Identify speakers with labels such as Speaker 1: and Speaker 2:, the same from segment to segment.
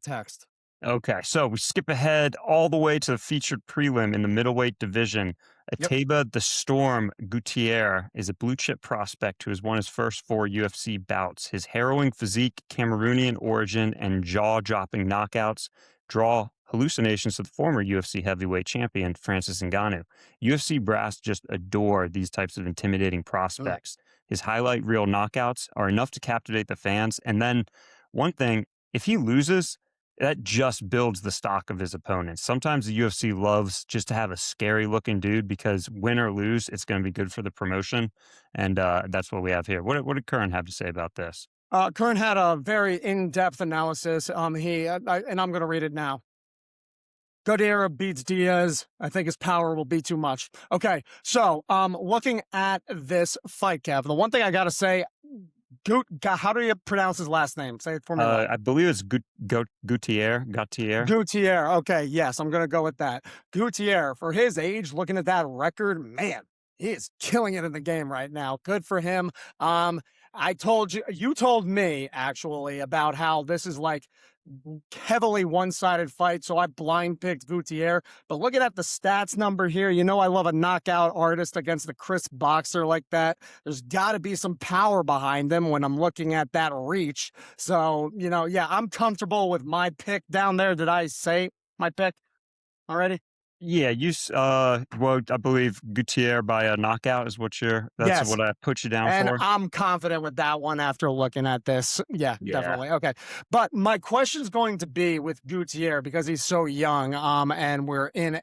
Speaker 1: Text.
Speaker 2: Okay, so we skip ahead all the way to the featured prelim in the middleweight division.
Speaker 1: Yep.
Speaker 2: Ateba the Storm Gautier is a blue chip prospect who has won his first 4 UFC bouts. His harrowing physique, Cameroonian origin, and jaw dropping knockouts draw hallucinations to the former UFC heavyweight champion, Francis Ngannou. UFC brass just adore these types of intimidating
Speaker 1: Mm.
Speaker 2: prospects. His highlight reel knockouts are enough to captivate the fans. And then, one thing, if he loses, that just builds the stock of his opponents. Sometimes the UFC loves just to have a scary looking dude because win or lose, it's going to be good for the promotion. And that's what we have here. What did Curran have to say about this?
Speaker 1: Kern had a very in-depth analysis. And I'm going to read it now. Gautier beats Diaz. I think his power will be too much. Okay, so looking at this fight, Kev, the one thing I got to say, how do you pronounce his last name? Say it for me right.
Speaker 2: I believe it's Gautier. Gautier.
Speaker 1: Gautier. Okay, yes, I'm going to go with that. Gautier, for his age, looking at that record, man, he is killing it in the game right now. Good for him. You told me actually about how this is like heavily one-sided fight, so I blind picked Gautier. But looking at the stats number here, you know I love a knockout artist against a crisp boxer like that. There's got to be some power behind them when I'm looking at that reach. So, yeah, I'm comfortable with my pick down there. Did I say my pick already?
Speaker 2: Yeah, well, I believe Gautier by a knockout is that's
Speaker 1: Yes.
Speaker 2: what I put you down
Speaker 1: And
Speaker 2: for.
Speaker 1: I'm confident with that one after looking at this. Yeah,
Speaker 2: Yeah,
Speaker 1: definitely. Okay. But my question is going to be with Gutierrez because he's so young. And we're in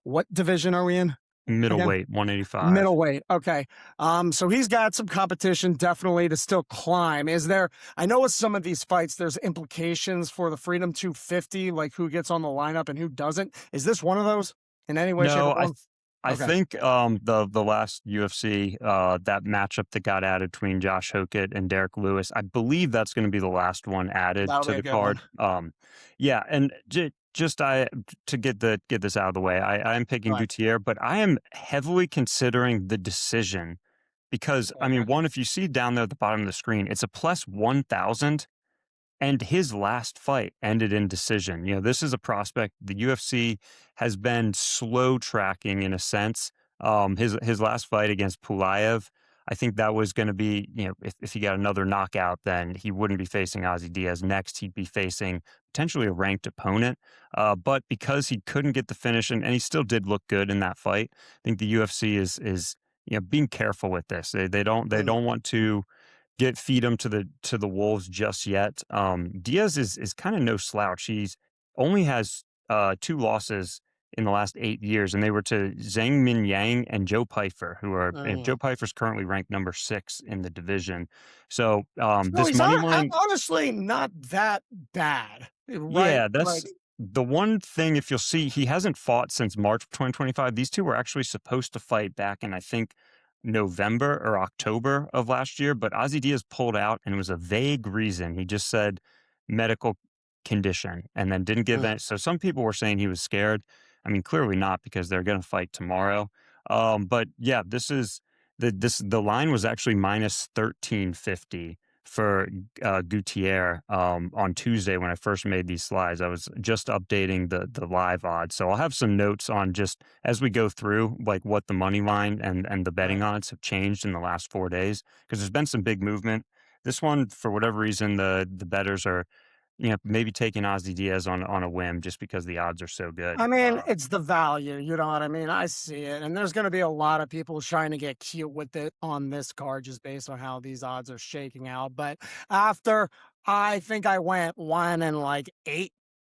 Speaker 1: what division are we in again?
Speaker 2: middleweight, 185.
Speaker 1: Middleweight. Okay. So he's got some competition definitely to still climb. I know with some of these fights, there's implications for the Freedom 250, like who gets on the lineup and who doesn't. Is this one of those in any way, shape, or
Speaker 2: No,
Speaker 1: form?
Speaker 2: I
Speaker 1: Okay.
Speaker 2: think the last UFC that matchup that got added between Josh Hokett and Derek Lewis, I believe that's going to be the last one added
Speaker 1: That'll
Speaker 2: to
Speaker 1: be a
Speaker 2: the
Speaker 1: good one.
Speaker 2: card. Yeah, and just I to get this out of the way, I am picking
Speaker 1: Right.
Speaker 2: Gutierrez, but I am heavily considering the decision because I mean,
Speaker 1: Okay.
Speaker 2: one, if you see down there at the bottom of the screen, it's a plus 1,000. And his last fight ended in decision. This is a prospect the UFC has been slow tracking in a sense. His last fight against Pulaev, I think that was going to be, if he got another knockout, then he wouldn't be facing Ozzy Diaz next. He'd be facing potentially a ranked opponent. But because he couldn't get the finish, and he still did look good in that fight, I think the UFC is being careful with this. They don't want to feed him to the wolves just yet. Diaz is kind of no slouch. He's only has 2 losses in the last 8 years, and they were to Zhang Min Yang and Joe Pfeiffer, and Joe Pfeiffer's currently ranked number 6 in the division. So
Speaker 1: No,
Speaker 2: this money line,
Speaker 1: honestly not that bad, right?
Speaker 2: yeah, that's
Speaker 1: Like,
Speaker 2: the one thing. If you'll see, he hasn't fought since March of 2025. These two were actually supposed to fight back in, I think, November or October of last year, but Ozzy Diaz pulled out, and it was a vague reason. He just said medical condition and then didn't give
Speaker 1: mm,
Speaker 2: that. So some people were saying he was scared. I mean, clearly not, because they're going to fight tomorrow. But yeah, the line was actually minus 1350 for Gutierrez on Tuesday when I first made these slides. I was just updating the live odds, so I'll have some notes on just as we go through, like what the money line and the betting
Speaker 1: right.
Speaker 2: odds have changed in the last 4 days, because there's been some big movement. This one, for whatever reason, the bettors are maybe taking Ozzy Diaz on a whim just because the odds are so good.
Speaker 1: I mean, it's the value, you know what I mean? I see it, and there's gonna be a lot of people trying to get cute with it on this card just based on how these odds are shaking out, but after I think I went 1 and, like, 8,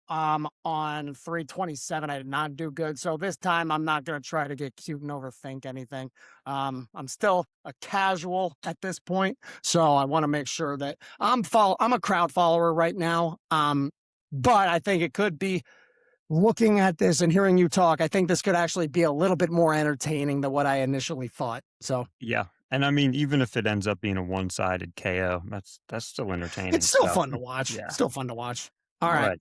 Speaker 1: on 327, I did not do good, so this time I'm not gonna try to get cute and overthink anything. I'm still a casual at this point, so I wanna make sure that I'm a crowd follower right now, but I think it could be looking at this and hearing you talk, I think this could actually be a little bit more entertaining than what I initially thought. So
Speaker 2: Yeah, and I mean, even if it ends up being a one-sided KO, that's still
Speaker 1: it's
Speaker 2: entertaining.
Speaker 1: still
Speaker 2: So
Speaker 1: fun to watch.
Speaker 2: yeah,
Speaker 1: Still fun to watch. All
Speaker 2: all
Speaker 1: right.
Speaker 2: right.